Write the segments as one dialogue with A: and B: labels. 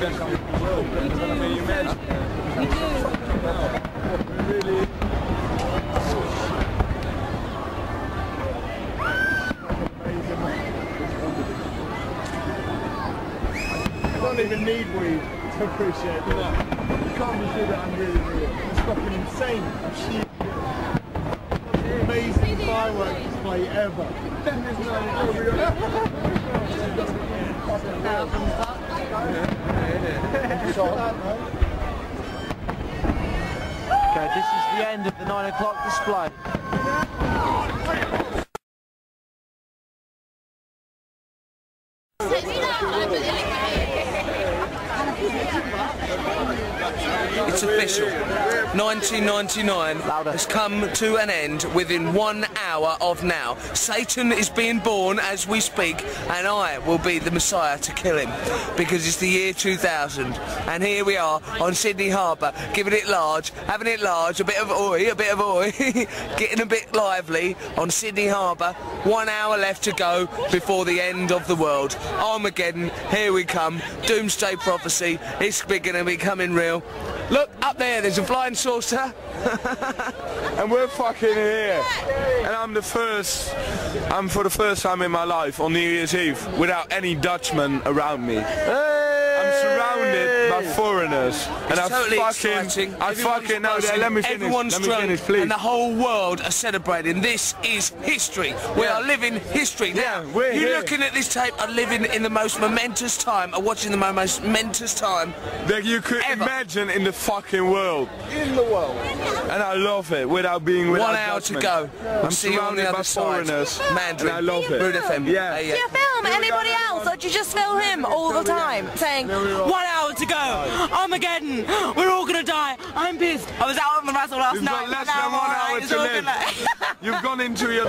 A: you imagine? We do. Really? I don't even need weed to appreciate it. You can't be sure that I'm really real. It's fucking insane. Amazing fireworks display ever.
B: Okay, this is the end of the 9 o'clock display.
C: It's official. 1999 has come to an end within 1 hour of now. Satan is being born as we speak, and I will be the Messiah to kill him, because it's the year 2000, and here we are on Sydney Harbour, giving it large, having it large, a bit of oi, getting a bit lively on Sydney Harbour. 1 hour left to go before the end of the world. Armageddon, here we come. Doomsday prophecy, it's going to be coming real. Look, up there, there's a flying saucer.
A: And we're fucking here. And I'm for the first time in my life on New Year's Eve without any Dutchmen around me. I'm surrounded by foreigners. And
C: it's totally exciting.
A: Let me finish, please.
C: And the whole world are celebrating. This is history. We are living history. Now, you looking at this tape are living in the most momentous time, are watching the most momentous time
A: that you could imagine in the fucking world. In the world. And I love it without being
C: 1 hour to go.
A: I'm
C: see you on the other side. Mandarin.
A: And I love it.
C: Root FM.
A: Yeah.
D: Do you film anybody else, or do you just film him all the time, saying 1 hour to go, Armageddon, we're all gonna die, I'm pissed. I was out on the razzle last night.
A: You've got less than 1 hour to live. You've gone into your...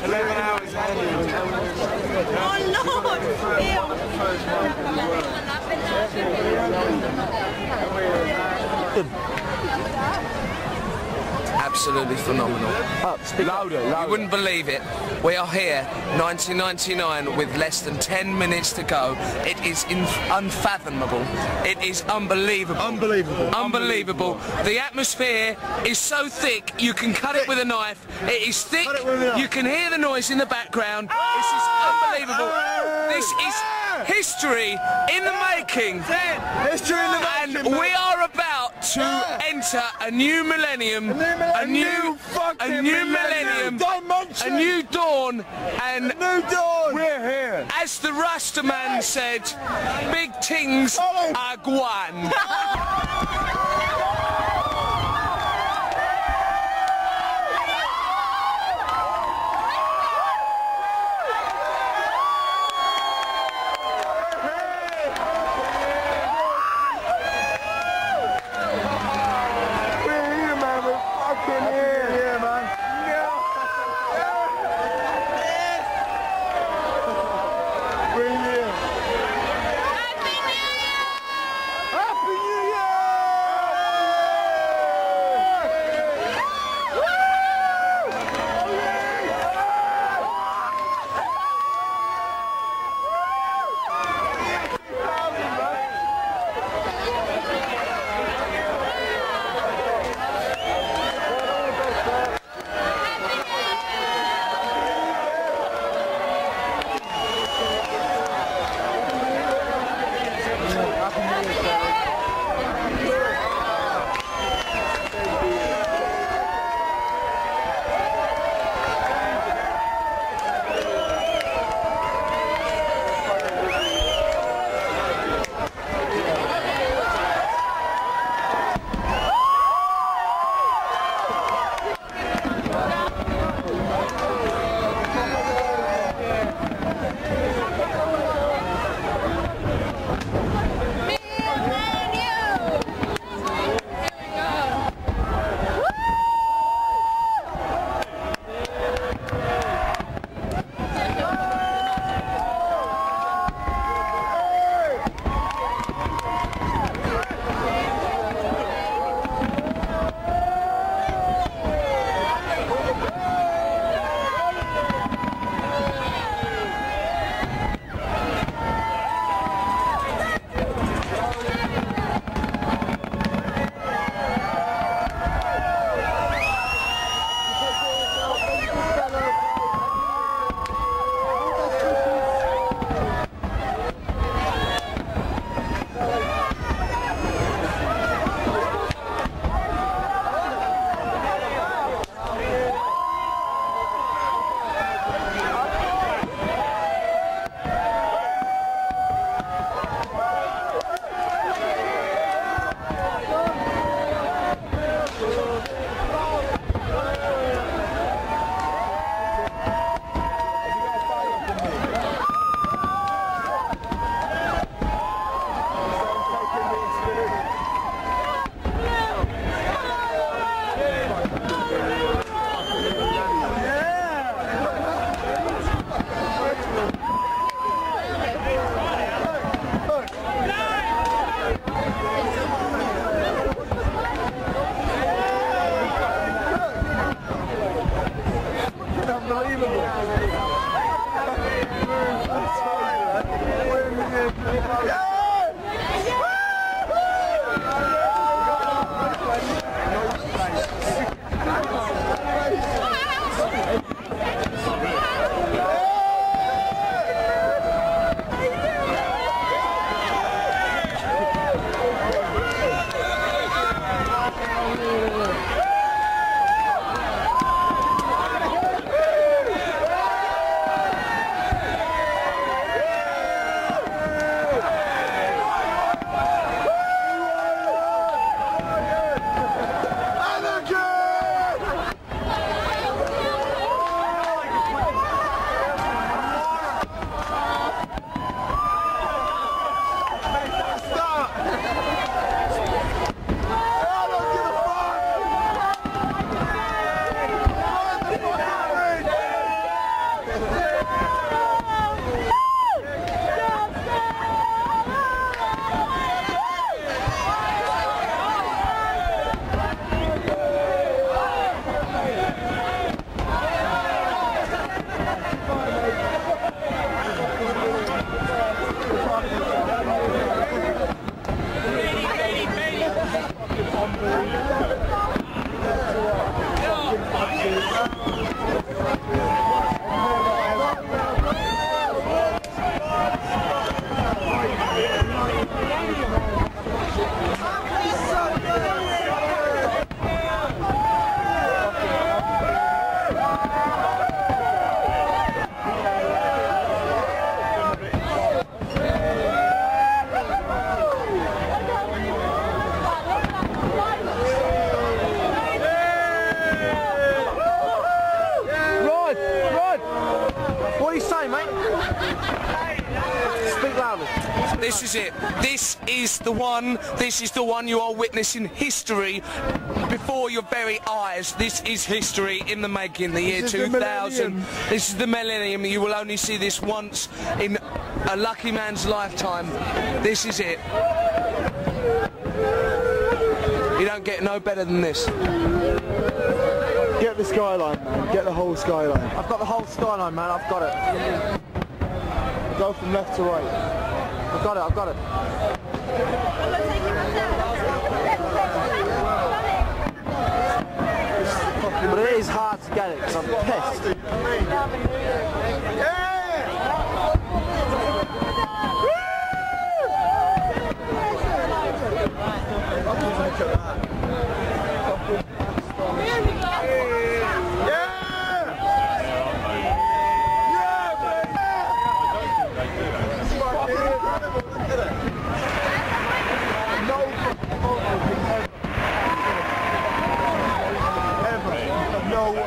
A: 11 hours
D: Oh Lord!
C: Absolutely phenomenal.
A: Louder.
C: You wouldn't believe it. We are here, 1999, with less than 10 minutes to go. It is unfathomable. It is unbelievable. Unbelievable. The atmosphere is so thick, you can cut it with a knife. It is thick. You can hear the noise in the background. This is unbelievable. This is history in the making. And we are about to enter a new millennium, a new millennium, a new dawn, and
A: we're here.
C: As the Rasta man said, big things are gone.
A: Happy New Year!
C: This is it. This is the one. This is the one you are witnessing history before your very eyes. This is history in the making. The year 2000. This is the millennium. You will only see this once in a lucky man's lifetime. This is it. You don't get no better than this.
E: Get the skyline, man. Get the whole skyline.
B: I've got the whole skyline, man. I've got it.
E: Go from left to right.
B: I've got it. I've got it. But it is hard to get it because I'm pissed.
E: No way.